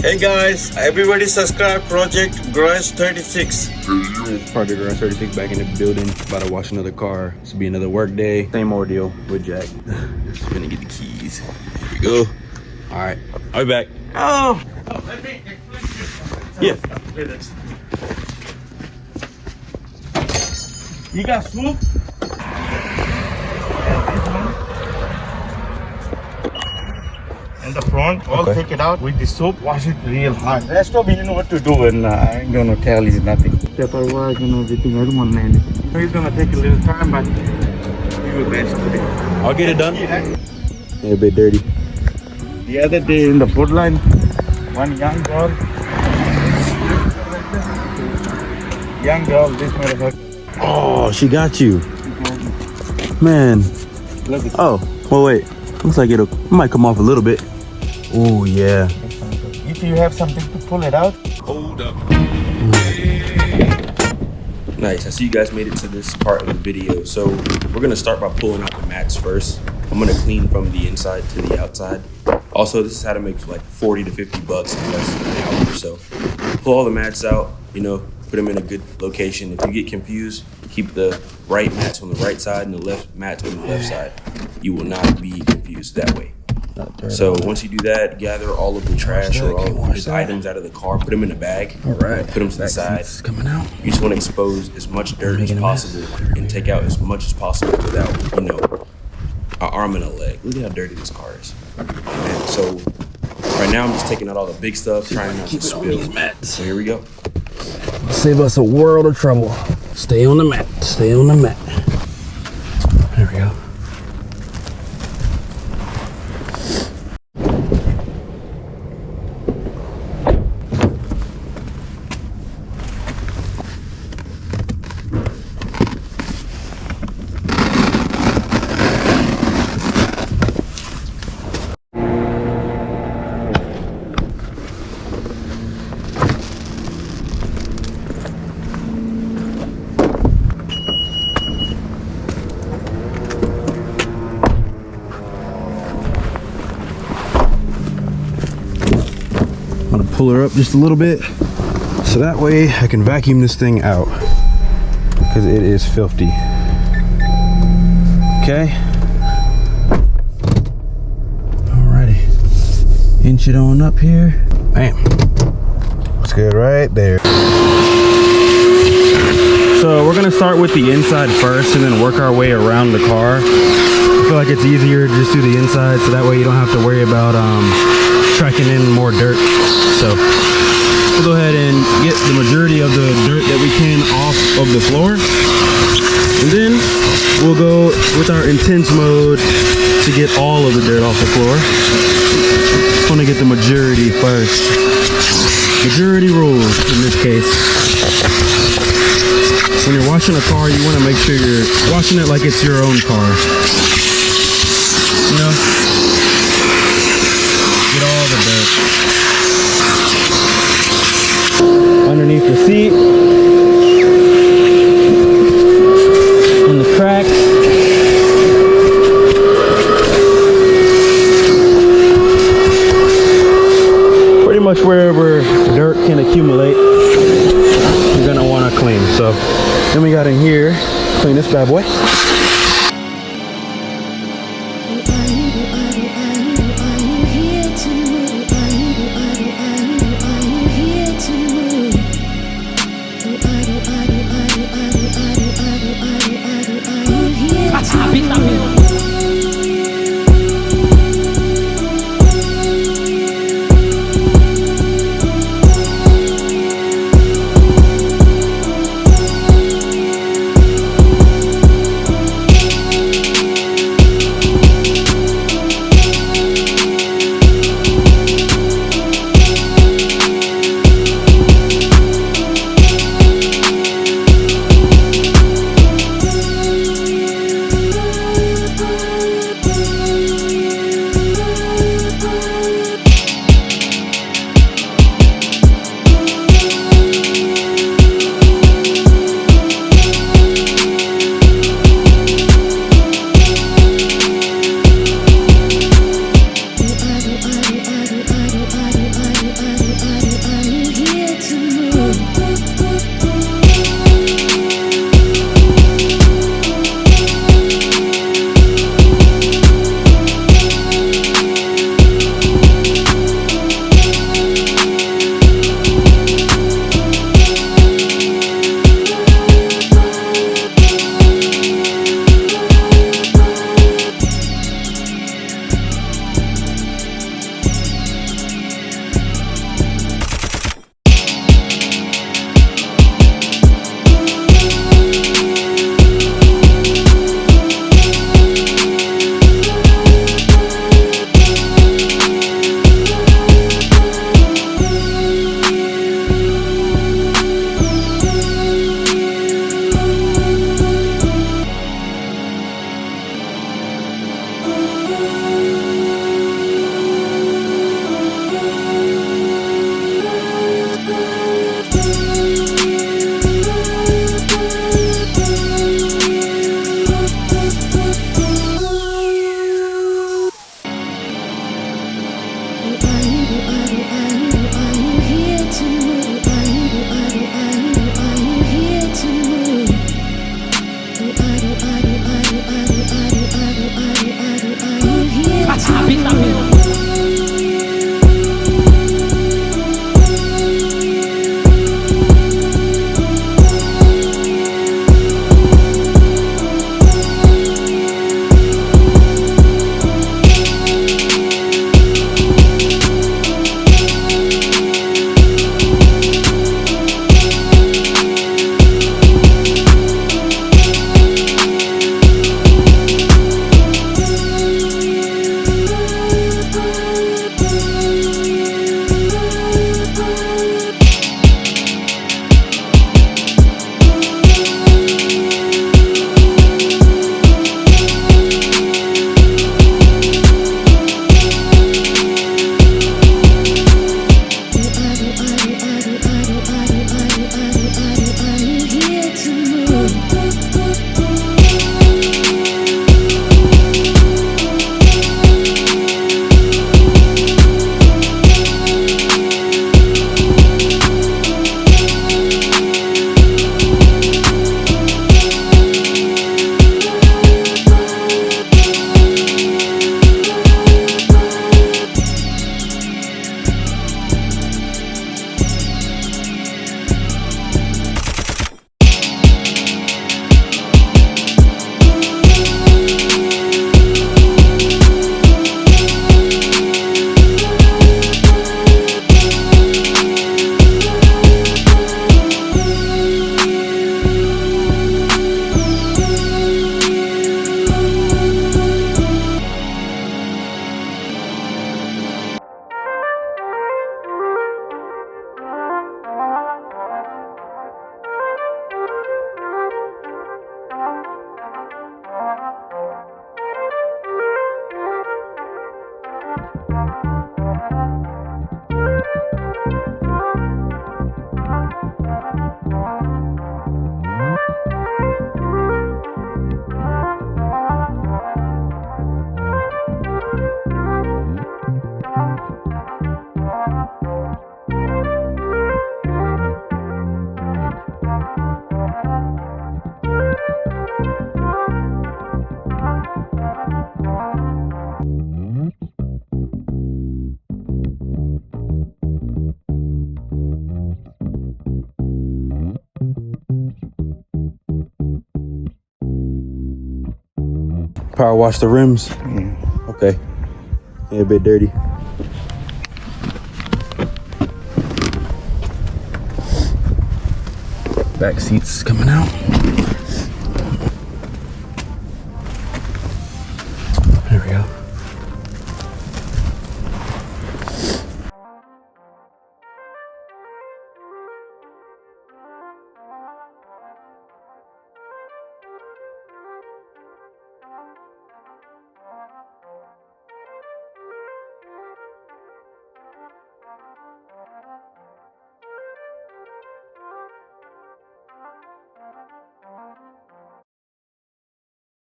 Hey guys, everybody subscribe Project Garage 36. Project Garage 36 back in the building. About to wash another car. This will be another work day. Same ordeal with Jack. Just gonna get the keys. Here we go. All right, I'll be back. Oh. Yeah. You got soup? And the front, all take it out with the soap, wash it real hard. Rest of you know what to do, and I ain't gonna tell you nothing. Paperwork and everything, everyone landed. So it's gonna take a little time, but we will manage today. I'll get it done. A bit dirty. The other day in the food line, one young girl, this motherfucker. Oh, she got you. Man. Look at Oh, well, wait. Looks like it might come off a little bit. Oh, yeah. if you have something to pull it out. Hold up. Nice. I see you guys made it to this part of the video. So we're going to start by pulling out the mats first. I'm going to clean from the inside to the outside. Also, this is how to make for like 40 to 50 bucks in less than an hour or so. Pull all the mats out, put them in a good location. If you get confused, keep the right mats on the right side and the left mats on the left side. You will not be confused that way. So once you do that, gather all of the trash or all of his items out of the car, put them in a bag. All right. Put them to the side. Coming out. You just want to expose as much dirt as possible and take out as much as possible without, an arm and a leg. Look at how dirty this car is. Man, so right now I'm just taking out all the big stuff, trying not to spill. So here we go. Save us a world of trouble. Stay on the mat. Stay on the mat. There we go. I'm gonna pull her up just a little bit so that way I can vacuum this thing out because it is filthy. Okay. Alrighty. Inch it on up here. Bam. That's good right there. So we're gonna start with the inside first and then work our way around the car. I feel like it's easier to just do the inside so that way you don't have to worry about tracking in more dirt. So we'll go ahead and get the majority of the dirt that we can off of the floor. And then we'll go with our intense mode to get all of the dirt off the floor. Just want to get the majority first. Majority rules in this case. When you're washing a car, you want to make sure you're washing it like it's your own car. Get all the dirt underneath the seat, in the cracks. Pretty much wherever dirt can accumulate, you're gonna want to clean. So then we got in here, clean this bad boy. Power wash the rims. Okay. Yeah, a bit dirty. Back seats coming out.